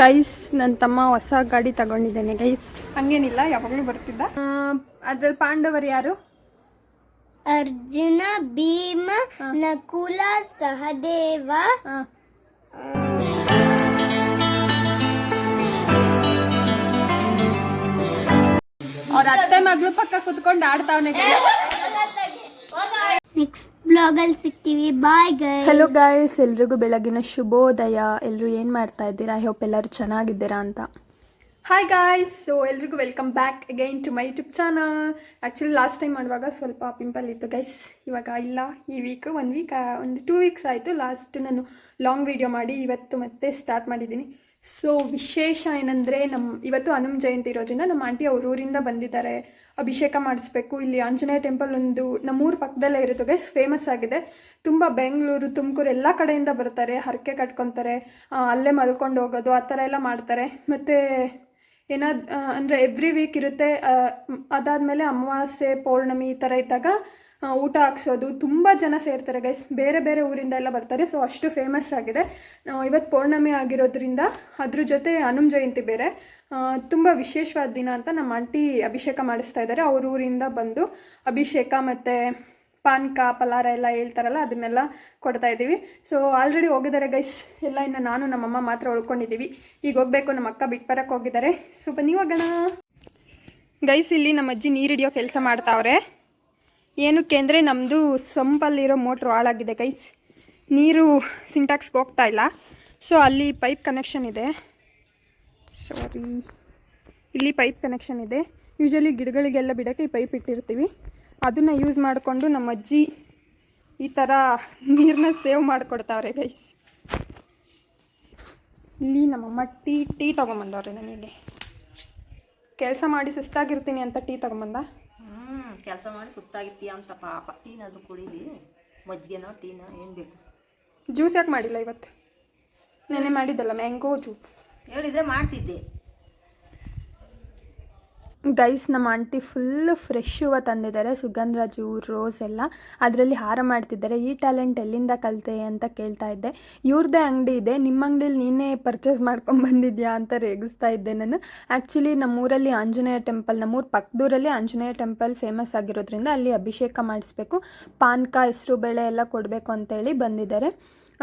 Guys ನನ್ನ ತಮ್ಮ ಹೊಸ ಗಾಡಿ ತಗೊಂಡಿದ್ದೇನೆ ಗೈಸ್. ಹಂಗೇನಿಲ್ಲ, ಯಾವಾಗಲೂ ಬರ್ತಿದ್ದ. ಅದ್ರಲ್ಲಿ ಪಾಂಡವರು ಯಾರು? ಅರ್ಜುನ, ಭೀಮ, ನಕುಲ, ಸಹದೇವ. ಅವ್ರ ಅತ್ತೆ ಮಗಳು ಪಕ್ಕ ಕುತ್ಕೊಂಡು ಆಡ್ತಾವನೆ. ನೆಕ್ಸ್ಟ್ ಬ್ಲಾಗ್ ಅಲ್ಲಿ ಸಿಗ್ತೀವಿ. Bye guys. ಹಲೋ ಗೈಸ್, ಎಲ್ರಿಗೂ ಬೆಳಗಿನ ಶುಭೋದಯ. ಎಲ್ಲರೂ ಏನು ಮಾಡ್ತಾ ಇದ್ದೀರಾ? ಐ ಹೋಪ್ ಎಲ್ಲರೂ ಚೆನ್ನಾಗಿದ್ದೀರಾ ಅಂತ. ಹಾಯ್ ಗಾಯ್ಸ್, ಸೊ ಎಲ್ರಿಗೂ welcome back again to my YouTube channel. Actually last time ಮಾಡುವಾಗ ಸ್ವಲ್ಪ ಪಿಂಪಲ್ ಇತ್ತು ಗೈಸ್, ಇವಾಗ ಇಲ್ಲ. ಈ ವೀಕ್ ಒಂದು 2 ವೀಕ್ಸ್ ಆಯಿತು ಲಾಸ್ಟ್ ನಾನು ಲಾಂಗ್ ವೀಡಿಯೋ ಮಾಡಿ. ಇವತ್ತು ಮತ್ತೆ ಸ್ಟಾರ್ಟ್ ಮಾಡಿದ್ದೀನಿ. ಸೊ ವಿಶೇಷ ಏನಂದರೆ, ಇವತ್ತು ಹನುಮ ಜಯಂತಿ ಇರೋದ್ರಿಂದ ನಮ್ಮ ಆಂಟಿ ಅವ್ರ ಊರಿಂದ ಬಂದಿದ್ದಾರೆ. ಅಭಿಷೇಕ ಮಾಡಿಸ್ಬೇಕು. ಇಲ್ಲಿ ಆಂಜನೇಯ ಟೆಂಪಲ್ ಒಂದು ನಮ್ಮೂರ ಪಕ್ಕದಲ್ಲೇ ಇರುತ್ತೆ ಗೈಸ್, ಫೇಮಸ್ ಆಗಿದೆ ತುಂಬ. ಬೆಂಗಳೂರು, ತುಮಕೂರು ಎಲ್ಲ ಕಡೆಯಿಂದ ಬರ್ತಾರೆ, ಹರಕೆ ಕಟ್ಕೊತಾರೆ, ಅಲ್ಲೇ ಮಲ್ಕೊಂಡು ಹೋಗೋದು ಆ ಥರ ಎಲ್ಲ ಮಾಡ್ತಾರೆ. ಮತ್ತು ಅಂದರೆ ಎವ್ರಿ ವೀಕ್ ಇರುತ್ತೆ. ಅದಾದಮೇಲೆ ಅಮಾವಾಸ್ಯೆ, ಪೌರ್ಣಮಿ ಈ ಥರ ಇದ್ದಾಗ ಊಟ ಹಾಕ್ಸೋದು. ತುಂಬ ಜನ ಸೇರ್ತಾರೆ ಗೈಸ್, ಬೇರೆ ಬೇರೆ ಊರಿಂದ ಎಲ್ಲ ಬರ್ತಾರೆ. ಸೊ ಅಷ್ಟು ಫೇಮಸ್ ಆಗಿದೆ. ಇವತ್ತು ಪೌರ್ಣಮಿ ಆಗಿರೋದ್ರಿಂದ ಅದ್ರ ಜೊತೆ ಹನುಮ ಜಯಂತಿ ಬೇರೆ, ತುಂಬ ವಿಶೇಷವಾದ ದಿನ ಅಂತ ನಮ್ಮ ಆಂಟಿ ಅಭಿಷೇಕ ಮಾಡಿಸ್ತಾ ಇದ್ದಾರೆ. ಅವ್ರ ಊರಿಂದ ಬಂದು ಅಭಿಷೇಕ ಮತ್ತು ಪಾನಕ, ಪಲಾರ ಎಲ್ಲ ಹೇಳ್ತಾರಲ್ಲ, ಅದನ್ನೆಲ್ಲ ಕೊಡ್ತಾ ಇದ್ದೀವಿ. ಸೊ ಆಲ್ರೆಡಿ ಹೋಗಿದ್ದಾರೆ ಗೈಸ್ ಎಲ್ಲ. ಇನ್ನು ನಾನು ನಮ್ಮಮ್ಮ ಮಾತ್ರ ಉಳ್ಕೊಂಡಿದ್ದೀವಿ. ಈಗ ಹೋಗಬೇಕು, ನಮ್ಮ ಅಕ್ಕ ಬಿಟ್ಟು ಬರೋಕ್ಕೆ ಹೋಗಿದ್ದಾರೆ. ಸೊ ಬನ್ನಿ ಹೋಗೋಣ ಗೈಸ್. ಇಲ್ಲಿ ನಮ್ಮ ಅಜ್ಜಿ ನೀರು ಹಿಡಿಯೋ ಕೆಲಸ ಮಾಡ್ತಾವ್ರೆ. ಏನಕ್ಕೆ ಅಂದರೆ ನಮ್ಮದು ಸಂಪಲ್ಲಿರೋ ಮೋಟ್ರು ಹಾಳಾಗಿದೆ ಗೈಸ್, ನೀರು ಸಿಂಟ್ಯಾಕ್ಸ್ಗೆ ಹೋಗ್ತಾ ಇಲ್ಲ. ಸೊ ಅಲ್ಲಿ ಪೈಪ್ ಕನೆಕ್ಷನ್ ಇದೆ. ಸಾರಿ, ಇಲ್ಲಿ ಪೈಪ್ ಕನೆಕ್ಷನ್ ಇದೆ. ಯೂಶಲಿ ಗಿಡಗಳಿಗೆಲ್ಲ ಬಿಡೋಕ್ಕೆ ಈ ಪೈಪ್ ಇಟ್ಟಿರ್ತೀವಿ. ಅದನ್ನು ಯೂಸ್ ಮಾಡಿಕೊಂಡು ನಮ್ಮ ಅಜ್ಜಿ ಈ ಥರ ನೀರನ್ನ ಸೇವ್ ಮಾಡಿಕೊಡ್ತಾವ್ರೆ ಗೈಸ್. ಇಲ್ಲಿ ನಮ್ಮಮ್ಮ ಟೀ ತೊಗೊಂಬಂದವ್ರೆ. ನನಗೆ ಕೆಲಸ ಮಾಡಿ ಸುಸ್ತಾಗಿರ್ತೀನಿ ಅಂತ ಟೀ ತೊಗೊಂಬಂದ. ಕೆಲಸ ಮಾಡಿ ಸುಸ್ತಾಗಿರ್ತೀಯ ಅಂತ ಪಾಪ. ಟೀನಾದರೂ ಕುಡೀಲಿ, ಮಜ್ಜಿಗೆನೋ ಟೀನೋ ಏನು ಬೇಕು. ಜ್ಯೂಸ್ ಯಾಕೆ ಮಾಡಿಲ್ಲ ಇವತ್ತು? ನೆನ್ನೆ ಮಾಡಿದ್ದಲ್ಲ ಮ್ಯಾಂಗೋ ಜ್ಯೂಸ್. ಹೇಳಿದರೆ ಮಾಡ್ತಿದ್ದೆ ಗೈಸ್. ನಮ್ಮ ಆಂಟಿ ಫುಲ್ ಫ್ರೆಶ್ ಹೂವು ತಂದಿದ್ದಾರೆ, ಸುಗಂಧರಾಜು, ರೋಸ್ ಎಲ್ಲ. ಅದರಲ್ಲಿ ಹಾರ ಮಾಡ್ತಿದ್ದಾರೆ. ಈ ಟ್ಯಾಲೆಂಟ್ ಎಲ್ಲಿಂದ ಕಲಿತೆ ಅಂತ ಕೇಳ್ತಾ ಇದ್ದೆ. ಇವ್ರದ್ದೇ ಅಂಗಡಿ ಇದೆ, ನಿಮ್ಮ ಅಂಗಡಿಯಲ್ಲಿ ನೀನೇ ಪರ್ಚೇಸ್ ಮಾಡ್ಕೊಂಡು ಬಂದಿದ್ಯಾ ಅಂತ ರೇಗಿಸ್ತಾ ಇದ್ದೆ ನಾನು. ಆ್ಯಕ್ಚುಲಿ ನಮ್ಮೂರಲ್ಲಿ ಆಂಜನೇಯ ಟೆಂಪಲ್, ನಮ್ಮೂರ ಪಕ್ಕದೂರಲ್ಲಿ ಆಂಜನೇಯ ಟೆಂಪಲ್ ಫೇಮಸ್ ಆಗಿರೋದ್ರಿಂದ ಅಲ್ಲಿ ಅಭಿಷೇಕ ಮಾಡಿಸ್ಬೇಕು, ಪಾನಕ, ಹೆಸರು ಬೇಳೆ ಎಲ್ಲ ಕೊಡಬೇಕು ಅಂತೇಳಿ ಬಂದಿದ್ದಾರೆ.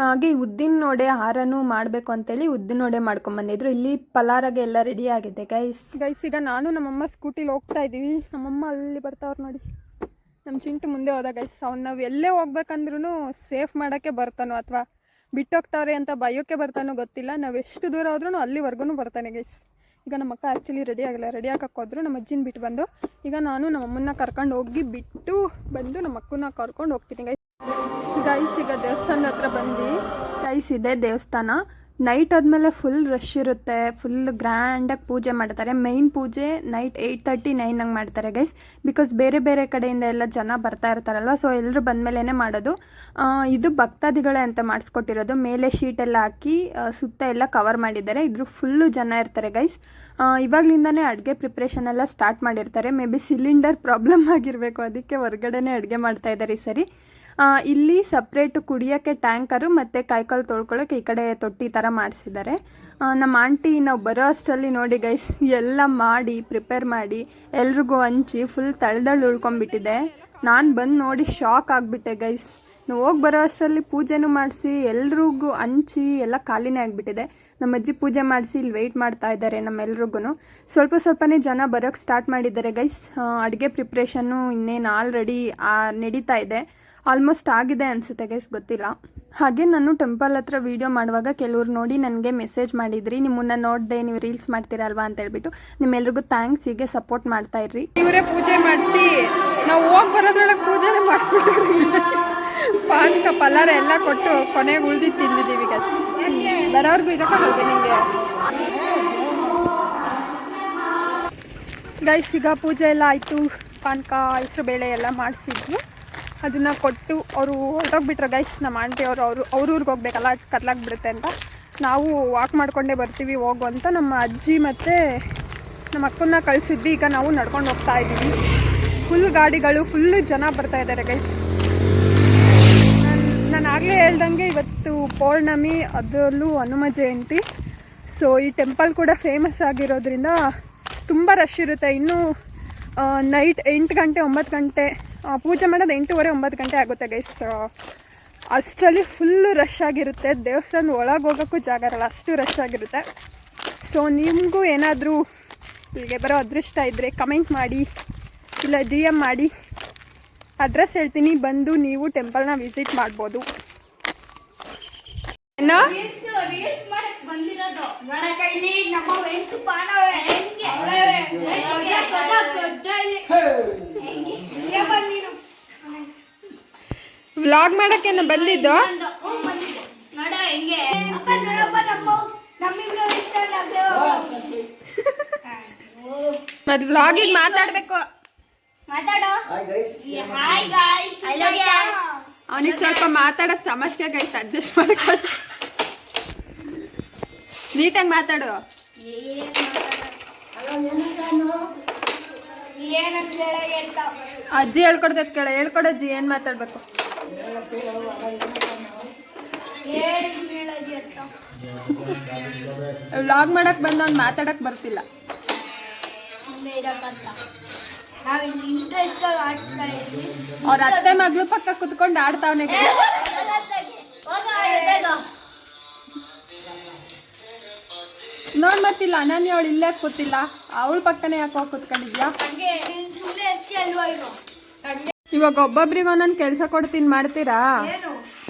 ಹಾಗೆ ಉದ್ದಿನ ನೋಡೆ ಹಾರನೂ ಮಾಡಬೇಕು ಅಂತೇಳಿ ಉದ್ದಿನ ನೋಡೆ ಮಾಡ್ಕೊಂಬಂದಿದ್ರು. ಇಲ್ಲಿ ಪಲಾರಗೆ ಎಲ್ಲ ರೆಡಿ ಆಗಿದೆ ಗೈಸ್. ಈಗ ನಾನು ನಮ್ಮಮ್ಮ ಸ್ಕೂಟಿಲಿ ಹೋಗ್ತಾ ಇದ್ದೀವಿ. ನಮ್ಮಮ್ಮ ಅಲ್ಲಿ ಬರ್ತಾವ್ರು ನೋಡಿ. ನಮ್ಮ ಚಿಂಟು ಮುಂದೆ ಹೋದ ಗೈಸ್. ಅವ್ನು ನಾವು ಎಲ್ಲೇ ಹೋಗ್ಬೇಕಂದ್ರೂ ಸೇಫ್ ಮಾಡೋಕ್ಕೆ ಬರ್ತಾನೋ ಅಥವಾ ಬಿಟ್ಟೋಗ್ತಾವ್ರೆ ಅಂತ ಬಯೋಕ್ಕೆ ಬರ್ತಾನೋ ಗೊತ್ತಿಲ್ಲ. ನಾವು ಎಷ್ಟು ದೂರ ಹೋದ್ರೂ ಅಲ್ಲಿವರೆಗೂ ಬರ್ತಾನೆ ಗೈಸ್. ಈಗ ನಮ್ಮ ಅಕ್ಕ ಆ್ಯಕ್ಚುಲಿ ರೆಡಿ ಆಗಿಲ್ಲ, ರೆಡಿ ಹಾಕಕ್ಕೆ ಹೋದ್ರು. ನಮ್ಮ ಅಜ್ಜಿನ ಬಿಟ್ಟು ಬಂದು ಈಗ ನಾನು ನಮ್ಮಮ್ಮನ್ನ ಕರ್ಕೊಂಡು ಹೋಗಿ ಬಿಟ್ಟು ಬಂದು ನಮ್ಮ ಅಕ್ಕನ ಕರ್ಕೊಂಡು ಹೋಗ್ತೀನಿ ಗೈಸ್. ಈಗ ದೇವಸ್ಥಾನದ ಹತ್ರ ಬಂದು ಗೈಸ್, ಇದೆ ದೇವಸ್ಥಾನ. ನೈಟ್ ಆದಮೇಲೆ ಫುಲ್ ರಶ್ ಇರುತ್ತೆ, ಫುಲ್ ಗ್ರ್ಯಾಂಡಾಗಿ ಪೂಜೆ ಮಾಡ್ತಾರೆ. ಮೈನ್ ಪೂಜೆ ನೈಟ್ 8:30, 9 ಹಂಗೆ ಮಾಡ್ತಾರೆ ಗೈಸ್. ಬಿಕಾಸ್ ಬೇರೆ ಬೇರೆ ಕಡೆಯಿಂದ ಎಲ್ಲ ಜನ ಬರ್ತಾ ಇರ್ತಾರಲ್ವ, ಸೊ ಎಲ್ಲರೂ ಬಂದಮೇಲೆ ಮಾಡೋದು. ಇದು ಭಕ್ತಾದಿಗಳೇ ಅಂತ ಮಾಡಿಸ್ಕೊಟ್ಟಿರೋದು. ಮೇಲೆ ಶೀಟೆಲ್ಲ ಹಾಕಿ ಸುತ್ತ ಎಲ್ಲ ಕವರ್ ಮಾಡಿದ್ದಾರೆ. ಇದ್ರ ಫುಲ್ಲು ಜನ ಇರ್ತಾರೆ ಗೈಸ್. ಇವಾಗಲಿಂದನೇ ಅಡುಗೆ ಪ್ರಿಪ್ರೇಷನ್ ಎಲ್ಲ ಸ್ಟಾರ್ಟ್ ಮಾಡಿರ್ತಾರೆ. ಮೇ ಬಿ ಸಿಲಿಂಡರ್ ಪ್ರಾಬ್ಲಮ್ ಆಗಿರಬೇಕು, ಅದಕ್ಕೆ ಹೊರಗಡೆನೇ ಅಡುಗೆ ಮಾಡ್ತಾಯಿದ್ದಾರೆ ಈ ಸರಿ. ಇಲ್ಲಿ ಸಪ್ರೇಟು ಕುಡಿಯೋಕ್ಕೆ ಟ್ಯಾಂಕರು ಮತ್ತು ಕೈಕಾಲು ತೊಳ್ಕೊಳ್ಳೋಕೆ ಈ ಕಡೆ ತೊಟ್ಟಿ ಥರ ಮಾಡಿಸಿದ್ದಾರೆ. ನಮ್ಮ ಆಂಟಿ ನಾವು ಬರೋ ಅಷ್ಟರಲ್ಲಿ ನೋಡಿ ಗೈಸ್, ಎಲ್ಲ ಮಾಡಿ ಪ್ರಿಪೇರ್ ಮಾಡಿ ಎಲ್ರಿಗೂ ಹಂಚಿ ಫುಲ್ ತಳ್ದಳ್ಳು ಉಳ್ಕೊಂಬಿಟ್ಟಿದೆ. ನಾನು ಬಂದು ನೋಡಿ ಶಾಕ್ ಆಗಿಬಿಟ್ಟೆ ಗೈಸ್. ನಾವು ಹೋಗಿ ಬರೋ ಅಷ್ಟರಲ್ಲಿ ಪೂಜೆನೂ ಮಾಡಿಸಿ ಎಲ್ರಿಗೂ ಹಂಚಿ ಎಲ್ಲ ಖಾಲಿನೇ ಆಗಿಬಿಟ್ಟಿದೆ. ನಮ್ಮ ಅಜ್ಜಿ ಪೂಜೆ ಮಾಡಿಸಿ ಇಲ್ಲಿ ವೆಯ್ಟ್ ಮಾಡ್ತಾ ಇದ್ದಾರೆ ನಮ್ಮೆಲ್ರಿಗೂ. ಸ್ವಲ್ಪನೇ ಜನ ಬರೋಕ್ಕೆ ಸ್ಟಾರ್ಟ್ ಮಾಡಿದ್ದಾರೆ ಗೈಸ್. ಅಡುಗೆ ಪ್ರಿಪ್ರೇಷನ್ನು ಇನ್ನೇನು ಆಲ್ರೆಡಿ ನಡೀತಾ ಇದೆ. ಆಲ್ಮೋಸ್ಟ್ ಆಗಿದೆ ಅನಿಸುತ್ತೆ ಗೈಸ್, ಗೊತ್ತಿಲ್ಲ. ಹಾಗೆ ನಾನು ಟೆಂಪಲ್ ಹತ್ರ ವೀಡಿಯೋ ಮಾಡುವಾಗ ಕೆಲವ್ರು ನೋಡಿ ನನಗೆ ಮೆಸೇಜ್ ಮಾಡಿದ್ರಿ, ನಿಮ್ಮನ್ನ ನೋಡಿದೆ ನೀವು ರೀಲ್ಸ್ ಮಾಡ್ತೀರಲ್ವಾ ಅಂತ ಹೇಳ್ಬಿಟ್ಟು. ನಿಮ್ಮೆಲ್ರಿಗೂ ಥ್ಯಾಂಕ್ಸ್. ಹೀಗೆ ಸಪೋರ್ಟ್ ಮಾಡ್ತಾ ಇರ್ರಿ. ಇವರೇ ಪೂಜೆ ಮಾಡಿಸಿ ನಾವು ಹೋಗಿ ಬರೋದ್ರೊಳಗೆ ಪೂಜೆನೇ ಮಾಡಿಸ್ಬಿಟ್ಟಿವ್ರಿ. ಪಾನಕ, ಪಲಾರ ಎಲ್ಲ ಕೊಟ್ಟು ಕೊನೆಗೆ ಉಳ್ದಿದ್ದು ತಿಂದಿದ್ದೀವಿ ಗೈಸ್. ಬರೋರ್ಗು ಇದಕ್ಕಾಗುತ್ತೆ ನಿಮಗೆ ಗೈಸ್. ಈಗ ಪೂಜೆ ಎಲ್ಲ ಆಯಿತು, ಪಾನಕ, ಹೆಸರು ಬೇಳೆ ಎಲ್ಲ ಮಾಡಿಸಿದ್ವಿ. ಅದನ್ನು ಕೊಟ್ಟು ಅವರು ಹೊರಟೋಗ್ಬಿಟ್ರೆ ಗೈಸ್. ನಮ್ಮ ಆಂಟಿ ಅವ್ರ ಊರಿಗೆ ಹೋಗ್ಬೇಕಲ್ಲ, ಕತ್ಲಾಗ್ಬಿಡುತ್ತೆ ಅಂತ ನಾವು ವಾಕ್ ಮಾಡಿಕೊಂಡೇ ಬರ್ತೀವಿ ಹೋಗು ಅಂತ ನಮ್ಮ ಅಜ್ಜಿ ಮತ್ತು ನಮ್ಮ ಅಕ್ಕನ್ನ ಕಳಿಸಿದ್ವಿ. ಈಗ ನಾವು ನಡ್ಕೊಂಡು ಹೋಗ್ತಾ ಇದ್ದೀವಿ. ಫುಲ್ ಗಾಡಿಗಳು, ಫುಲ್ಲು ಜನ ಬರ್ತಾ ಇದ್ದಾರೆ ಗೈಸ್. ನಾನು ಆಗಲೇ ಹೇಳ್ದಂಗೆ ಇವತ್ತು ಪೌರ್ಣಮಿ, ಅದರಲ್ಲೂ ಹನುಮ ಜಯಂತಿ. ಸೊ ಈ ಟೆಂಪಲ್ ಕೂಡ ಫೇಮಸ್ ಆಗಿರೋದ್ರಿಂದ ತುಂಬ ರಶ್ ಇರುತ್ತೆ. ಇನ್ನೂ ನೈಟ್ 8 ಗಂಟೆ 9 ಗಂಟೆ ಪೂಜೆ ಮಾಡೋದು 8:30 9 ಗಂಟೆ ಆಗುತ್ತೆ ಗೈಸ್. ಅಷ್ಟರಲ್ಲಿ ಫುಲ್ಲು ರಶ್ ಆಗಿರುತ್ತೆ. ದೇವಸ್ಥಾನ ಒಳಗೆ ಹೋಗೋಕ್ಕೂ ಜಾಗ ಇರಲ್ಲ, ಅಷ್ಟು ರಶ್ ಆಗಿರುತ್ತೆ. ಸೊ ನಿಮಗೂ ಏನಾದರೂ ಇಲ್ಲಿಗೆ ಬರೋ ಅದೃಷ್ಟ ಇದ್ದರೆ ಕಮೆಂಟ್ ಮಾಡಿ, ಇಲ್ಲ DM ಮಾಡಿ, ಅಡ್ರೆಸ್ ಹೇಳ್ತೀನಿ, ಬಂದು ನೀವು ಟೆಂಪಲ್ನ ವಿಸಿಟ್ ಮಾಡ್ಬೋದು. ಏನೋ ವ್ಲಾಗ್ ಮಾಡಕ್ಕೇನ ಬಂದಿದ್ದು? ಮತ್ತೆ ವ್ಲಾಗಿಗೆ ಮಾತಾಡ್ಬೇಕು. ಅವನಿಗೆ ಸ್ವಲ್ಪ ಮಾತಾಡೋದು ಸಮಸ್ಯೆ ಗೈಸ್, ಅಡ್ಜಸ್ಟ್ ಮಾಡ್ಕೊಂಡು ನೀಟಾಗಿ ಮಾತಾಡು. ಅಜ್ಜಿ ಹೇಳ್ಕೊಡ್ತೈತ್ ಕೇಳ, ಹೇಳ್ಕೊಡಜ್ಜಿ ಏನ್ ಮಾತಾಡ್ಬೇಕು. ವ್ಲಾಗ್ ಮಾಡಕ್ ಬಂದವ್ನು ಮಾತಾಡಕ್ ಬರ್ತಿಲ್ಲ. ಅವ್ರ ಅತ್ತೆ ಮಗಳು ಪಕ್ಕ ಕುತ್ಕೊಂಡು ಆಡ್ತಾವನೆ. ನೋಡ್ ಮತ್ತಿಲ್ಲ ಅನನ್ಯ ಅವಳು ಇಲ್ಲೇ ಕೂತಿಲ್ಲ, ಅವಳ ಪಕ್ಕನೇ ಯಾಕೆ ಹೋಗಿ ಕುತ್ಕೊಂಡಿದ್ಯಾ? ಇವಾಗ ಒಬ್ಬೊಬ್ರಿಗೆ ಒಂದೊಂದು ಕೆಲಸ ಕೊಡ್ತೀನಿ, ಮಾಡ್ತೀರಾ?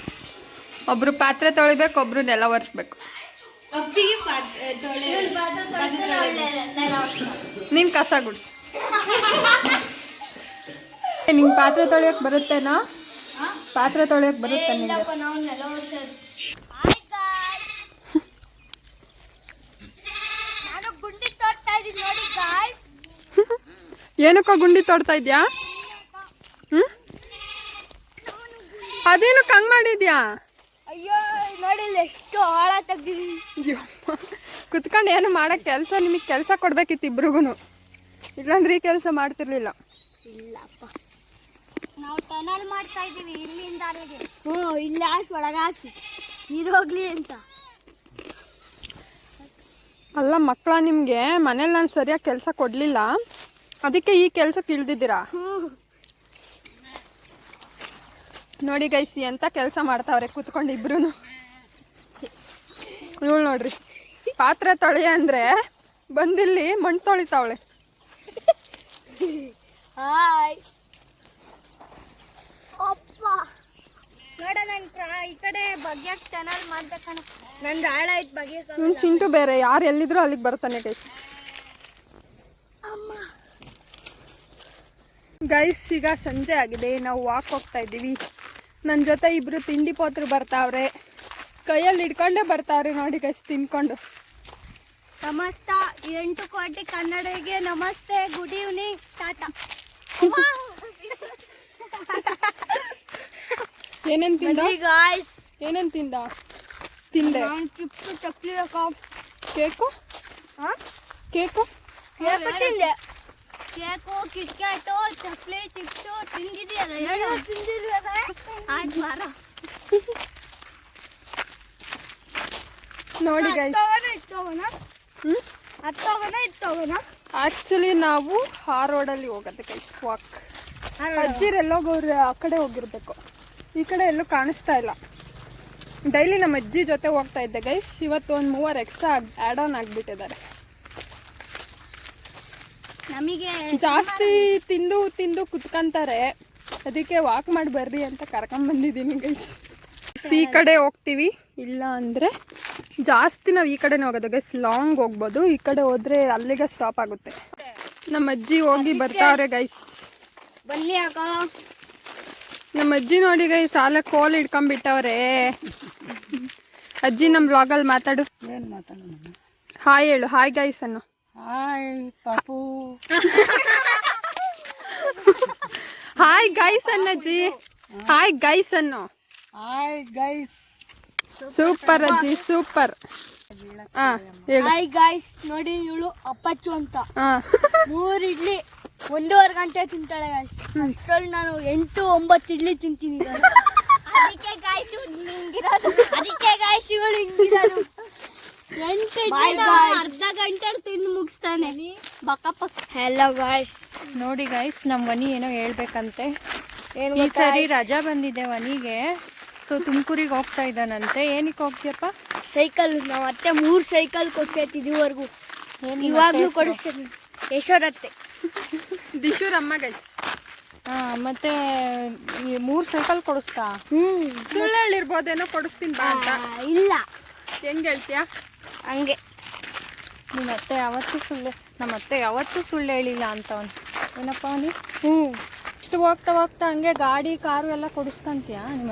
ಒಬ್ರು ಪಾತ್ರೆ ತೊಳಿಬೇಕು, ಒಬ್ರು ನೆಲ ಒರೆಸ್ಬೇಕು. ನೀನ್ ಕಸ ಗುಡ್ಸು. ನಿಂಗೆ ಪಾತ್ರೆ ತೊಳೆಯಕ್ ಬರುತ್ತೇನಾ? ಪಾತ್ರೆ ತೊಳೆಯಕ್ ಬರುತ್ತೆ ನಿಂಗೆ? ಏನಕ್ಕೋ ಗುಂಡಿ ತೋಡ್ತಾ ಇದ್ಯಾ? ಅದೇನಕ್ಕೆ ಹಂಗ್ ಮಾಡಿದ್ಯಾ? ಅಯ್ಯೋ ನೋಡಿಲ್ಲ ಎಷ್ಟು ಆಳ ತೆಗ್ದಿದ್ದೀನಿ. ಕುತ್ಕೊಂಡು ಏನು ಮಾಡಕ್ ಕೆಲಸ, ನಿಮಗೆ ಕೆಲಸ ಕೊಡ್ಬೇಕಿತ್ತು ಇಬ್ರಿಗೂ, ಇಲ್ಲಾಂದ್ರೆ ಈ ಕೆಲಸ ಮಾಡ್ತಿರ್ಲಿಲ್ಲ. ಇಲ್ಲಪ್ಪ, ನಾವು ಟನಲ್ ಮಾಡ್ತಾ ಇದೀವಿ ಇಲ್ಲಿಂದ ಅಲ್ಲಿಗೆ. ಇಲ್ಲಿ ಹಾಸಿ ಒಳಗಾಸಿ ನೀರು ಹೋಗ್ಲಿ ಅಂತ. ಅಲ್ಲ ಮಕ್ಕಳ, ನಿಮಗೆ ಮನೇಲಿ ನಾನು ಸರಿಯಾಗಿ ಕೆಲಸ ಕೊಡಲಿಲ್ಲ, ಅದಕ್ಕೆ ಈ ಕೆಲಸಕ್ಕೆ ಇಳ್ದಿದ್ದೀರಾ. ನೋಡಿ ಗೈಸ್ ಎಂತ ಕೆಲಸ ಮಾಡ್ತಾವ್ರೆ ಕುತ್ಕೊಂಡು ಇಬ್ರು. ಇವಳು ನೋಡ್ರಿ, ಪಾತ್ರೆ ತೊಳೆಯ ಅಂದರೆ ಬಂದಿಲ್ಲಿ ಮಣ್ಣು ತೊಳಿತಾವಳೆ. ಹಾಯ್ ಅಪ್ಪ, ನೋಡ ಈ ಕಡೆ ಬಗ್ಯಾಕ್ ಟನಲ್ ಮಾಡ್ಬೇಕಣ್ಣ. ನಂದು ಆಳ ಐತ್ ಬಗ್ಯಾಕ. ಇವ್ನು ಚಿಂಟು ಬೇರೆ, ಯಾರು ಎಲ್ಲಿದ್ರು ಅಲ್ಲಿಗೆ ಬರ್ತಾನೆ ಗೈಸ್. ಗೈಸ್ ಈಗ ಸಂಜೆ ಆಗಿದೆ, ನಾವು ವಾಕ್ ಹೋಗ್ತಾ ಇದ್ದೀವಿ. ನನ್ನ ಜೊತೆ ಇಬ್ರು ತಿಂಡಿ ಪೋತ್ರು ಬರ್ತಾವ್ರೆ, ಕೈಯಲ್ಲಿ ಹಿಡ್ಕೊಂಡೇ ಬರ್ತಾವ್ರೆ ನೋಡಿ ಗೈಸ್ ತಿನ್ಕೊಂಡು. ನಮಸ್ತ 8 ಕೋಟಿ ಕನ್ನಡಿಗೆ ನಮಸ್ತೆ, ಗುಡ್ ಈವ್ನಿಂಗ್, ಟಾಟಾ. ಏನೇನು ತಿಂದ? ಗಾಯ್ಸ್ ಏನೇನು ತಿಂದೆ? Chips, chakli, cake cake cake ತಿಂದೆ. ಕೇಕು, ಕಿಟ್ಕ್ಯಾಟು, ಚಕ್ಲಿ, ಚಿಪ್ಸು ತಿಂದಿದೆಯಲ್ಲ? ಹೇಳು. ಆಯ್ತು ಬಾರ. ನೋಡಿ ಗೈಸ್, ಆಕ್ಚುಲಿ ನಾವು ಆ ರೋಡಲ್ಲಿ ಹೋಗೋದು ಗೈಸ್ ವಾಕ್. ಅಜ್ಜಿರೆಲ್ಲೋಗವ್ರು ಆ ಕಡೆ ಹೋಗಿರ್ಬೇಕು, ಈ ಕಡೆ ಎಲ್ಲೂ ಕಾಣಿಸ್ತಾ ಇಲ್ಲ. ಡೈಲಿ ನಮ್ಮ ಅಜ್ಜಿ ಜೊತೆ ಹೋಗ್ತಾ ಇದ್ದೆ ಗೈಸ್, ಇವತ್ತು ಒಂದು 3 ಎಕ್ಸ್ಟ್ರಾ ಆ್ಯಡ್ ಆನ್ ಆಗಿಬಿಟ್ಟಿದ್ದಾರೆ. ನಮಗೆ ಜಾಸ್ತಿ ತಿಂದು ತಿಂದು ಕುತ್ಕೊಂತಾರೆ, ಅದಕ್ಕೆ ವಾಕ್ ಮಾಡಿ ಬರ್ರಿ ಅಂತ ಕರ್ಕೊಂಬಂದಿದ್ದೀನಿ ಗೈಸ್. ಈ ಕಡೆ ಹೋಗ್ತೀವಿ, ಇಲ್ಲ ಅಂದರೆ ಜಾಸ್ತಿ ನಾವು ಈ ಕಡೆನೇ ಹೋಗೋದು ಗೈಸ್. ಲಾಂಗ್ ಹೋಗ್ಬೋದು, ಈ ಕಡೆ ಹೋದರೆ ಅಲ್ಲಿಗೆ ಸ್ಟಾಪ್ ಆಗುತ್ತೆ. ನಮ್ಮ ಅಜ್ಜಿ ಹೋಗಿ ಬರ್ತಾವ್ರೆ ಗೈಸ್. ಬನ್ನಿ ಅಕ್ಕ. ನಮ್ಮ ಅಜ್ಜಿ ನೋಡಿ ಗೈಸ್, ಸಾಲ ಕೋಲ್ ಹಿಡ್ಕೊಂಡ್ಬಿಟ್ಟವ್ರೆ. ಅಜ್ಜಿ ನಮ್ಮ ಬ್ಲಾಗಲ್ಲಿ ಮಾತಾಡು. ಹಾಯ್ ಹೇಳು, ಹಾಯ್ ಗೈಸ್ ಅನ್ನು. ಹಾಯ್ ಪಾಪು. ಹಾಯ್ ಗೈಸ್ ಅನ್ನಜ್ಜಿ, ಹಾಯ್ ಗೈಸ್ ಅನ್ನು. Hi guys. ಸೂಪರ್ ಅಜ್ಜಿ, ಸೂಪರ್. ಹಾಯ್ ಗಾಯ್ಸ್, ನೋಡಿ ಇವಳು ಅಪ್ಪಚ್ಚು ಅಂತ. 3 ಇಡ್ಲಿ 1.5 ಗಂಟೆ ತಿಂತಾಳೆ ಗಾಯ್ಸ್. ಅಷ್ಟರಲ್ಲಿ ನಾನು 8-9 ಇಡ್ಲಿ ತಿಂತೀನಿ ಗಾಯ್ಸ್. ಅದಕ್ಕೆ ಗಾಯ್ಸ್ ಇವಳು ಹಿಂಗಿರೋದು. ಅರ್ಧ ಗಂಟೆ ತಿಂದು ಮುಗಿಸ್ತಾನೆ ಹೆಲೋ ಗಾಯ್ಸ್. ನೋಡಿ ಗೈಸ್, ನಮ್ಮ ವನಿ ಏನೋ ಹೇಳ್ಬೇಕಂತೆ. ಈ ಸರಿ ರಜಾ ಬಂದಿದೆ ವನಿಗೆ, ಸೊ ತುಮಕೂರಿಗೆ ಹೋಗ್ತಾ ಇದ್ದಾನಂತೆ. ಏನಕ್ಕೆ ಹೋಗ್ತೀಯಪ್ಪ? ಸೈಕಲ್ ನಾವು ಅತ್ತೆ 3 ಸೈಕಲ್ ಕೊಡ್ಸೈತಿ ಇದುವರೆಗೂ, ಇವಾಗ್ಲೂ ಕೊಡಿಸ್ತೀನಿ. ಯಶೋರತ್ತೆ ದಿಶೂರಮ್ಮ ಗೈಸ್. ಮತ್ತೆ 3 ಸೈಕಲ್ ಕೊಡಿಸ್ತಾ? ಸುಳ್ಳು ಹೇಳಿರ್ಬೋದೇನೋ ಕೊಡಿಸ್ತೀನಿ ಬಾ ಅಂತ. ಇಲ್ಲ ಹೆಂಗ್ ಹೇಳ್ತೀಯಾ? ಹಂಗೆ ನಿಮ್ಮ ಅತ್ತೆ ಯಾವತ್ತೂ ಸುಳ್ಳು, ನಮ್ಮ ಅತ್ತೆ ಯಾವತ್ತೂ ಸುಳ್ಳು ಹೇಳಿಲ್ಲ ಅಂತವನು. ಏನಪ್ಪ ಅವನಿ? ಇಷ್ಟು ಹೋಗ್ತಾ ಹೋಗ್ತಾ ಹಂಗೆ ಗಾಡಿ ಕಾರು ಎಲ್ಲ ಕೊಡಿಸ್ಕೊಂತೀಯಾ ನಿಮ್ಮ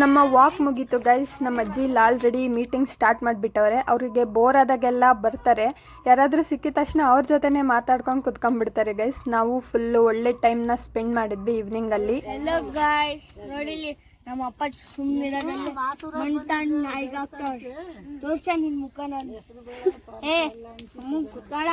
ನಮ್ಮ ವಾಕ್ ಮುಗೀತು ಗೈಸ್. ನಮ್ಮ ಅಜ್ಜಿ ಇಲ್ಲಿ ಆಲ್ರೆಡಿ ಮೀಟಿಂಗ್ ಸ್ಟಾರ್ಟ್ ಮಾಡಿಬಿಟ್ಟವ್ರೆ. ಅವರಿಗೆ ಬೋರ್ ಆದಾಗೆಲ್ಲ ಬರ್ತಾರೆ, ಯಾರಾದರೂ ಸಿಕ್ಕಿದ ತಕ್ಷಣ ಅವ್ರ ಜೊತೆನೇ ಮಾತಾಡ್ಕೊಂಡು ಕುತ್ಕೊಂಡ್ಬಿಡ್ತಾರೆ ಗೈಸ್. ನಾವು ಫುಲ್ಲು ಒಳ್ಳೆ ಟೈಮ್ನ ಸ್ಪೆಂಡ್ ಮಾಡಿದ್ವಿ ಈವ್ನಿಂಗಲ್ಲಿ. ಹೆಲೋ ಗಾಯ್ಸ್, ನೋಡಿಲಿ ನಮ್ಮ ಅಪ್ಪ ಸುಮ್ಮನಿರೋದ್ರಲ್ಲಿ ಮಂಟನ್ ನಾಯಿಗಾಗ್ತಾವ್ರೆ. ತೋರ್ಸ ನಿನ್ ಮುಖ ನಾನು. ಕುತ್ಕೊಳ.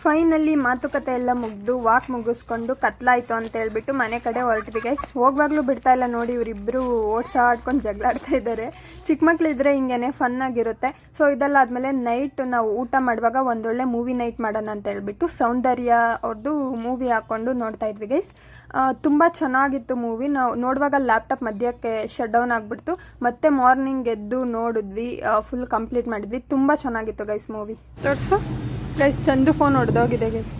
ಫೈನಲಿ ಮಾತುಕತೆ ಎಲ್ಲ ಮುಗಿದು ವಾಕ್ ಮುಗಿಸ್ಕೊಂಡು ಕತ್ಲಾಯಿತು ಅಂತ ಹೇಳ್ಬಿಟ್ಟು ಮನೆ ಕಡೆ ಹೊರಟ್ವಿ ಗೈಸ್. ಹೋಗುವಾಗಲೂ ಬಿಡ್ತಾ ಇಲ್ಲ ನೋಡಿ, ಇವರಿಬ್ಬರು ಓಡ್ಸಾಡ್ಕೊಂಡು ಜಗಳಾಡ್ತಾ ಇದ್ದಾರೆ. ಚಿಕ್ಕ ಮಕ್ಕಳಿದ್ರೆ ಹಿಂಗೇನೆ ಫನ್ ಆಗಿರುತ್ತೆ. ಸೊ ಇದೆಲ್ಲ ಆದಮೇಲೆ ನೈಟ್ ನಾವು ಊಟ ಮಾಡುವಾಗ ಒಂದೊಳ್ಳೆ ಮೂವಿ ನೈಟ್ ಮಾಡೋಣ ಅಂತ ಹೇಳ್ಬಿಟ್ಟು ಸೌಂದರ್ಯ ಅವ್ರದ್ದು ಮೂವಿ ಹಾಕ್ಕೊಂಡು ನೋಡ್ತಾ ಇದ್ವಿ ಗೈಸ್. ತುಂಬ ಚೆನ್ನಾಗಿತ್ತು ಮೂವಿ. ನಾವು ನೋಡುವಾಗ ಲ್ಯಾಪ್ಟಾಪ್ ಮಧ್ಯಕ್ಕೆ ಶಟ್ ಡೌನ್ ಆಗಿಬಿಡ್ತು. ಮತ್ತೆ ಮಾರ್ನಿಂಗ್ ಎದ್ದು ನೋಡಿದ್ವಿ, ಫುಲ್ ಕಂಪ್ಲೀಟ್ ಮಾಡಿದ್ವಿ. ತುಂಬ ಚೆನ್ನಾಗಿತ್ತು ಗೈಸ್ ಮೂವಿ. ತೋರಿಸು ಗೈಸ್. ಚಂದು ಫೋನ್ ಹೊಡೆದೋಗಿದೆ ಗೈಸ್.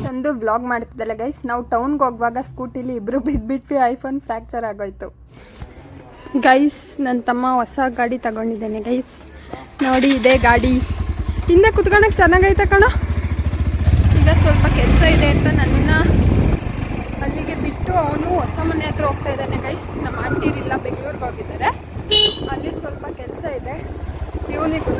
ಚಂದು ವ್ಲಾಗ್ ಮಾಡ್ತಿದ್ದಲ್ಲ ಗೈಸ್. ನಾವು ಟೌನ್ಗೆ ಹೋಗುವಾಗ ಸ್ಕೂಟಿಲಿ ಇಬ್ಬರು ಬಿದ್ದುಬಿಟ್ವಿ, ಐಫೋನ್ ಫ್ರ್ಯಾಕ್ಚರ್ ಆಗೋಯ್ತು ಗೈಸ್. ನನ್ನ ತಮ್ಮ ಹೊಸ ಗಾಡಿ ತಗೊಂಡಿದ್ದೇನೆ ಗೈಸ್. ನೋಡಿ ಇದೇ ಗಾಡಿ. ಹಿಂದೆ ಕುತ್ಕೊಳಕ್ಕೆ ಚೆನ್ನಾಗೈತೆ ಕಣ. ಈಗ ಸ್ವಲ್ಪ ಕೆಲಸ ಇದೆ ಅಂತ ನನ್ನನ್ನು ಅಲ್ಲಿಗೆ ಬಿಟ್ಟು ಅವನು ಹೊಸ ಮನೆ ಹತ್ರ ಹೋಗ್ತಾ ಇದ್ದಾನೆ ಗೈಸ್. ನಮ್ಮ ಆಂಟಿರಿಲ್ಲ, ಬೆಂಗಳೂರಿಗೆ ಹೋಗಿದ್ದಾರೆ. ಅಲ್ಲಿ ಸ್ವಲ್ಪ ಕೆಲಸ ಇದೆ. ಇವನಿಗೂ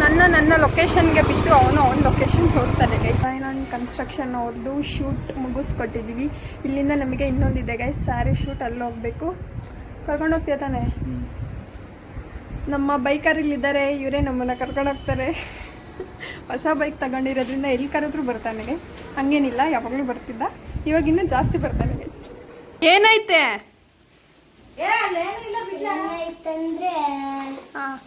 ನನ್ನ ಲೊಕೇಶನ್ಗೆ ಬಿಟ್ಟು ಅವನು ಅವನ ಲೊಕೇಶನ್ಗೆ ಹೋಗ್ತಾನೆ ಗೈಸ್. ನಾನು ಕನ್ಸ್ಟ್ರಕ್ಷನ್ ಅವ್ರದ್ದು ಶೂಟ್ ಮುಗಿಸ್ಕೊಟ್ಟಿದ್ದೀವಿ. ಇಲ್ಲಿಂದ ನಮಗೆ ಇನ್ನೊಂದಿದೆ ಗೈಸ್, ಸ್ಯಾರಿ ಶೂಟ್. ಅಲ್ಲಿ ಹೋಗಬೇಕು. ಕರ್ಕೊಂಡು ಹೋಗ್ತೀಯ ತಾನೆ? ನಮ್ಮ ಬೈಕರಿಲ್ಲಿದ್ದಾರೆ, ಇವರೇ ನಮ್ಮನ್ನು ಕರ್ಕೊಂಡು ಹೋಗ್ತಾರೆ. ಹೊಸ ಬೈಕ್ ತಗೊಂಡಿರೋದ್ರಿಂದ ಎಲ್ಲಿ ಕರೆದ್ರೂ ಬರ್ತಾನೆ ಗೈಸ್. ಹಂಗೇನಿಲ್ಲ, ಯಾವಾಗಲೂ ಬರ್ತಿದ್ದ, ಇವಾಗ ಇನ್ನೂ ಜಾಸ್ತಿ ಬರ್ತಾನೆ ಗೈಸ್. ಏನೈತೆ? ಹಾಂ,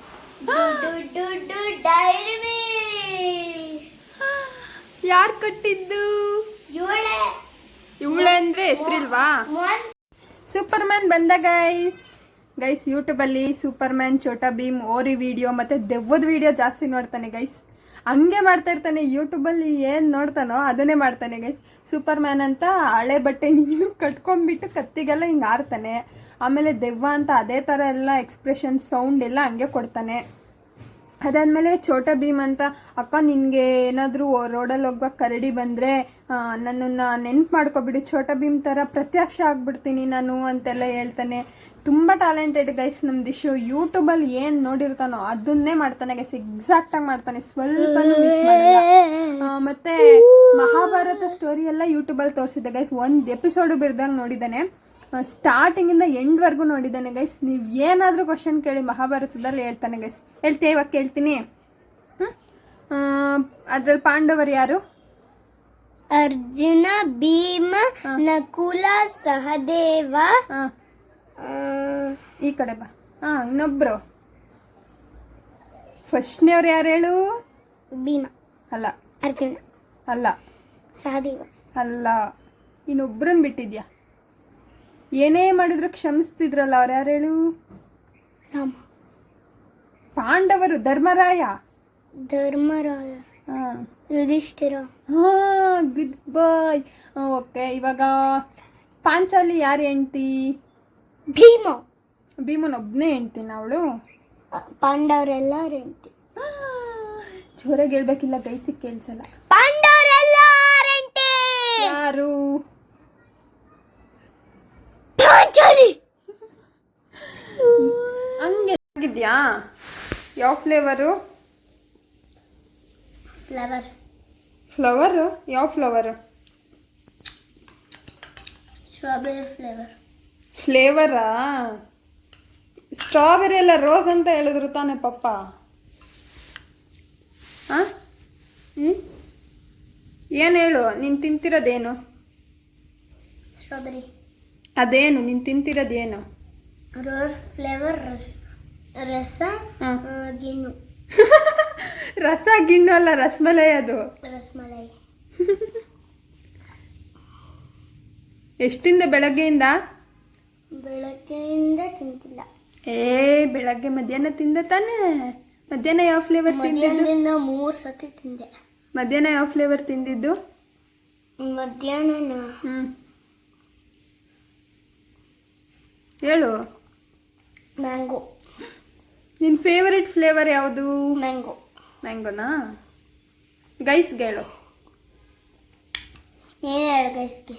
ಯಾರು ಕೊಟ್ಟಿದ್ದು? ಇವಳೆ ಅಂದ್ರೆ ಹೆಸರಿಲ್ವಾ? ಸೂಪರ್ ಮ್ಯಾನ್ ಬಂದ ಗೈಸ್. ಯೂಟ್ಯೂಬಲ್ಲಿ ಸೂಪರ್ ಮ್ಯಾನ್, ಚೋಟಾ ಭೀಮ್, ಓರಿ ವಿಡಿಯೋ ಮತ್ತೆ ದೆವ್ವದ ವಿಡಿಯೋ ಜಾಸ್ತಿ ನೋಡ್ತಾನೆ ಗೈಸ್. ಹಂಗೆ ಮಾಡ್ತಾ ಇರ್ತಾನೆ. ಯೂಟ್ಯೂಬಲ್ಲಿ ಏನು ನೋಡ್ತಾನೋ ಅದನ್ನೇ ಮಾಡ್ತಾನೆ ಗೈಸ್. ಸೂಪರ್ ಮ್ಯಾನ್ ಅಂತ ಹಳೆ ಬಟ್ಟೆ ಇನ್ನೂ ಕಟ್ಕೊಂಡ್ಬಿಟ್ಟು ಕತ್ತಿಗೆಲ್ಲ ಹಿಂಗೆ ಆಡ್ತಾನೆ. ಆಮೇಲೆ ದೆವ್ವ ಅಂತ ಅದೇ ಥರ ಎಲ್ಲ ಎಕ್ಸ್ಪ್ರೆಷನ್, ಸೌಂಡ್ ಎಲ್ಲ ಹಂಗೆ ಕೊಡ್ತಾನೆ. ಅದಾದಮೇಲೆ ಚೋಟಾ ಭೀಮ್ ಅಂತ, ಅಕ್ಕ ನಿನಗೆ ಏನಾದರೂ ರೋಡಲ್ಲಿ ಹೋಗುವಾಗ ಕರಡಿ ಬಂದರೆ ನನ್ನನ್ನು ನೆನ್ಪು ಮಾಡ್ಕೊಬಿಡಿ, ಚೋಟಾ ಭೀಮ್ ಥರ ಪ್ರತ್ಯಕ್ಷ ಆಗ್ಬಿಡ್ತೀನಿ ನಾನು ಅಂತೆಲ್ಲ ಹೇಳ್ತಾನೆ. ತುಂಬ ಟ್ಯಾಲೆಂಟೆಡ್ ಗೈಸ್ ನಮ್ಮ ದಿಶು. ಯೂಟ್ಯೂಬಲ್ಲಿ ಏನು ನೋಡಿರ್ತಾನೋ ಅದನ್ನೇ ಮಾಡ್ತಾನೆ ಗೈಸ್. ಎಕ್ಸಾಕ್ಟಾಗಿ ಮಾಡ್ತಾನೆ, ಸ್ವಲ್ಪನೂ ಮಿಸ್ ಮಾಡಲ್ಲ. ಮತ್ತು ಮಹಾಭಾರತ ಸ್ಟೋರಿ ಎಲ್ಲ ಯೂಟ್ಯೂಬಲ್ಲಿ ತೋರಿಸಿದ್ದೆ ಗೈಸ್. ಒಂದು ಎಪಿಸೋಡು ಬಿಡ್ದಂಗೆ ನೋಡಿದ್ದಾನೆ. ಸ್ಟಾರ್ಟಿಂಗಿಂದ ಎಂಡ್ವರೆಗೂ ನೋಡಿದ್ದಾನೆ ಗೈಸ್. ನೀವು ಏನಾದರೂ ಕ್ವಶನ್ ಕೇಳಿ ಮಹಾಭಾರತದಲ್ಲಿ ಹೇಳ್ತಾನೆ ಗೈಸ್. ಹೇಳ್ತೀಯ? ಇವಾಗ ಕೇಳ್ತೀನಿ. ಅದ್ರಲ್ಲಿ ಪಾಂಡವರು ಯಾರು? ಅರ್ಜುನ, ಭೀಮ, ನಕುಲ, ಸಹದೇವ. ಈ ಕಡೆ ಬಾ. ಇನ್ನೊಬ್ರು ಫಸ್ಟ್ನೇವ್ರು ಯಾರು ಹೇಳು? ಭೀಮ ಅಲ್ಲ. ಅರ್ಜುನ ಅಲ್ಲ. ಸಹದೇವ ಅಲ್ಲ. ಇನ್ನೊಬ್ರನ್ನ ಬಿಟ್ಟಿದ್ಯಾ. ಏನೇ ಮಾಡಿದ್ರು ಕ್ಷಮಿಸ್ತಿದ್ರಲ್ಲ, ಅವ್ರು ಯಾರು ಹೇಳು? ರಾಮ. ಪಾಂಡವರು ಧರ್ಮರಾಯ. ಯುಧಿಷ್ಠಿರ. ಗುಡ್ ಬಾಯ್. ಓಕೆ, ಇವಾಗ ಪಾಂಚಾಲಿ ಯಾರು ಹೆಂಡ್ತಿ? ಭೀಮ. ಭೀಮನೊಬ್ಬನೇ ಹೆಂಡ್ತಿನ ಅವಳು? ಪಾಂಡವರೆಲ್ಲರೂ ಹೆಂಡ್ತಿ. ಜೋರಾಗಿ ಹೇಳ್ಬೇಕಿಲ್ಲ ಗೈಸಿಗೆ ಕೇಳಿಸಲ್ಲ. ಪಾಂಡವರೆಲ್ಲರೂ ಹೆಂಡ್ತಿ. ಯಾರು? ಪಾಂಚಾಲಿ. ಹಂಗೆ ಆಗಿದ್ಯಾ? ಯಾವ ಫ್ಲೇವರು? ಫ್ಲವರು? ಯಾವ ಫ್ಲವರು? Strawberry flavour. ಫ್ಲೇವರಾ? ಸ್ಟ್ರಾಬೆರಿ ಎಲ್ಲ ರೋಸ್ ಅಂತ ಹೇಳಿದ್ರು ತಾನೆ ಪಪ್ಪ. ಹಾಂ, ಏನು ಹೇಳು, ನೀನು ತಿಂತಿರೋದೇನು? ಸ್ಟ್ರಾಬೆರಿ. ಅದೇನು ನೀನು ತಿಂತಿರೋದೇನು? ರೋಸ್ ಫ್ಲೇವರ್ ರಸ ಹಾಂ. ಗಿಣ್ಣು ರಸ ಗಿಣ್ಣು ಅಲ್ಲ, ರಸಮಲೈ ಅದು. ರಸಮಲೈ. ಎಷ್ಟು ತಿಂದೆ ಬೆಳಗ್ಗೆಯಿಂದ? ಬೆಳಗ್ಗೆಯಿಂದ ತಿಂತಿಲ್ಲ. ಬೆಳಗ್ಗೆ ಮಧ್ಯಾಹ್ನ ತಿಂದೆ ತಾನೇ? ಮಧ್ಯಾಹ್ನ ಯಾವ ಫ್ಲೇವರ್ ತಿಂದಿದ್ದು? ಮಧ್ಯಾಹ್ನದಿಂದ 3 ಸತಿ ತಿಂದೆ. ಮಧ್ಯಾಹ್ನ ಯಾವ ಫ್ಲೇವರ್ ತಿಂದಿದ್ದು? ಮಧ್ಯಾಹ್ನ ಹೇಳು. ಮ್ಯಾಂಗೋ. ನಿನ್ನ ಫೇವರೆಟ್ ಫ್ಲೇವರ್ ಯಾವುದು? ಮ್ಯಾಂಗೋ. ಮ್ಯಾಂಗೋನಾ? ಗೈಸ್ಗೆ ಹೇಳು. ಏನು ಹೇಳು ಗೈಸ್ಗೆ?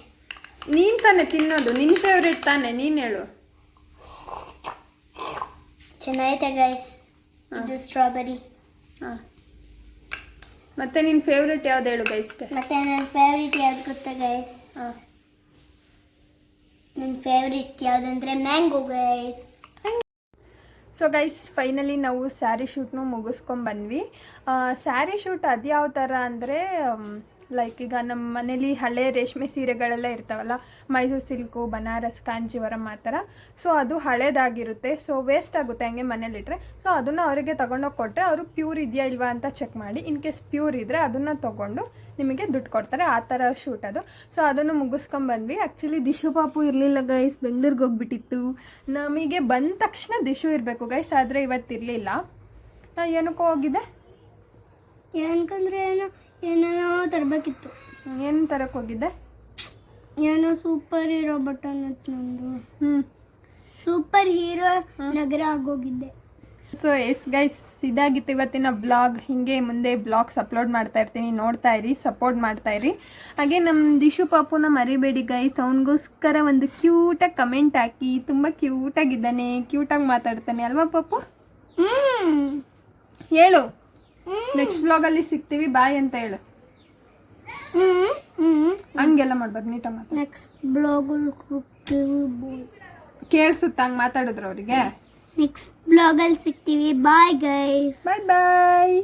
ನೀನು ತಾನೇ ತಿನ್ನೋದು, ನಿನ್ನ ಫೇವ್ರೆಟ್ ತಾನೇ, ನೀನು ಹೇಳು. ಚೆನ್ನಾಗೈತೆ ಗೈಸ್. ಇದು ಸ್ಟ್ರಾಬೆರಿ. ಹಾಂ, ಮತ್ತೆ ನಿನ್ನ ಫೇವ್ರೆಟ್ ಯಾವ್ದು ಹೇಳು ಗೈಸ್ಗೆ. ಮತ್ತೆ ನನ್ನ ಫೇವ್ರೆಟ್ ಯಾವ್ದು ಗೊತ್ತಾ ಗೈಸ್? ಹಾಂ, ನನ್ನ ಫೇವ್ರೆಟ್ ಯಾವುದಂದ್ರೆ mango guys. So guys, finally ನಾವು ಸ್ಯಾರಿ ಶೂಟ್ನು ಮುಗಿಸ್ಕೊಂಡ್ಬಂದ್ವಿ. ಸ್ಯಾರಿ ಶೂಟ್ ಅದು ಯಾವ ಥರ ಅಂದರೆ, ಲೈಕ್ ಈಗ ನಮ್ಮ ಮನೇಲಿ ಹಳೆ ರೇಷ್ಮೆ ಸೀರೆಗಳೆಲ್ಲ ಇರ್ತಾವಲ್ಲ, ಮೈಸೂರು ಸಿಲ್ಕು, ಬನಾರಸ್, ಕಾಂಜೀವರಂ ಆ ಥರ. ಸೊ ಅದು ಹಳೇದಾಗಿರುತ್ತೆ, ಸೊ ವೇಸ್ಟ್ ಆಗುತ್ತೆ ಹಂಗೆ ಮನೇಲಿಟ್ರೆ. ಸೊ ಅದನ್ನು ಅವರಿಗೆ ತೊಗೊಂಡೋಗಿ ಕೊಟ್ಟರೆ ಅವರು ಪ್ಯೂರ್ ಇದೆಯಾ ಇಲ್ವಾ ಅಂತ ಚೆಕ್ ಮಾಡಿ, ಇನ್ ಕೇಸ್ ಪ್ಯೂರ್ ಇದ್ದರೆ ಅದನ್ನು ತೊಗೊಂಡು ನಿಮಗೆ ದುಡ್ಡು ಕೊಡ್ತಾರೆ. ಆ ಥರ ಶೂಟ್ ಅದು. ಸೊ ಅದನ್ನು ಮುಗಿಸ್ಕೊಂಡ್ಬಂದ್ವಿ. ಆ್ಯಕ್ಚುಲಿ ದಿಶು ಪಾಪು ಇರಲಿಲ್ಲ ಗೈಸ್, ಬೆಂಗಳೂರಿಗೆ ಹೋಗ್ಬಿಟ್ಟಿತ್ತು. ನಮಗೆ ಬಂದ ತಕ್ಷಣ ದಿಶು ಇರಬೇಕು ಗೈಸ್, ಆದರೆ ಇವತ್ತಿರಲಿಲ್ಲ. ಏನಕ್ಕೋ ಹೋಗಿದೆ? ಏನಕಂದ್ರೆ ಏನೋ ತರಬೇಕಿತ್ತು. ಏನು ತರಕ್ಕೆ ಹೋಗಿದ್ದೆ? ಏನೋ ಸೂಪರ್ ಹೀರೋ ಬಟನ್ ಇತ್ತು ನಂದು. ಹ್ಞೂ, ಸೂಪರ್ ಹೀರೋ ನಗರ ಆಗೋಗಿದ್ದೆ. ಸೊ ಎಸ್ ಗೈಸ್, ಇದಾಗಿತ್ತು ಇವತ್ತಿನ ಬ್ಲಾಗ್. ಹೀಗೆ ಮುಂದೆ ಬ್ಲಾಗ್ಸ್ ಅಪ್ಲೋಡ್ ಮಾಡ್ತಾ ಇರ್ತೀನಿ, ನೋಡ್ತಾ ಇರಿ, ಸಪೋರ್ಟ್ ಮಾಡ್ತಾ ಇರಿ. ಹಾಗೆ ನಮ್ಮ ದಿಶು ಪಾಪುನ ಮರಿಬೇಡಿ ಗೈಸ್, ಅವನಿಗೋಸ್ಕರ ಒಂದು ಕ್ಯೂಟಾಗಿ ಕಮೆಂಟ್ ಹಾಕಿ. ತುಂಬ ಕ್ಯೂಟಾಗಿದ್ದಾನೆ, ಕ್ಯೂಟಾಗಿ ಮಾತಾಡ್ತಾನೆ ಅಲ್ವಾ ಪಾಪು? ಹೇಳು, ನೆಕ್ಸ್ಟ್ ಬ್ಲಾಗಲ್ಲಿ ಸಿಗ್ತೀವಿ, ಬಾಯ್ ಅಂತ ಹೇಳು. ಹಂಗೆಲ್ಲ ಮಾಡ್ಬಾರ್ದು, ನೀಟಾಗಿ ಮಾತಾಡ. ನೆಕ್ಸ್ಟ್ ಬ್ಲಾಗಲ್ಲಿ ಕೇಳಿಸುತ್ತ ಹಂಗೆ ಮಾತಾಡಿದ್ರು ಅವರಿಗೆ. ನೆಕ್ಸ್ಟ್ ಬ್ಲಾಗಲ್ಲಿ ಸಿಗ್ತೀವಿ. Bye guys. ಬಾಯ್ ಬಾಯ್.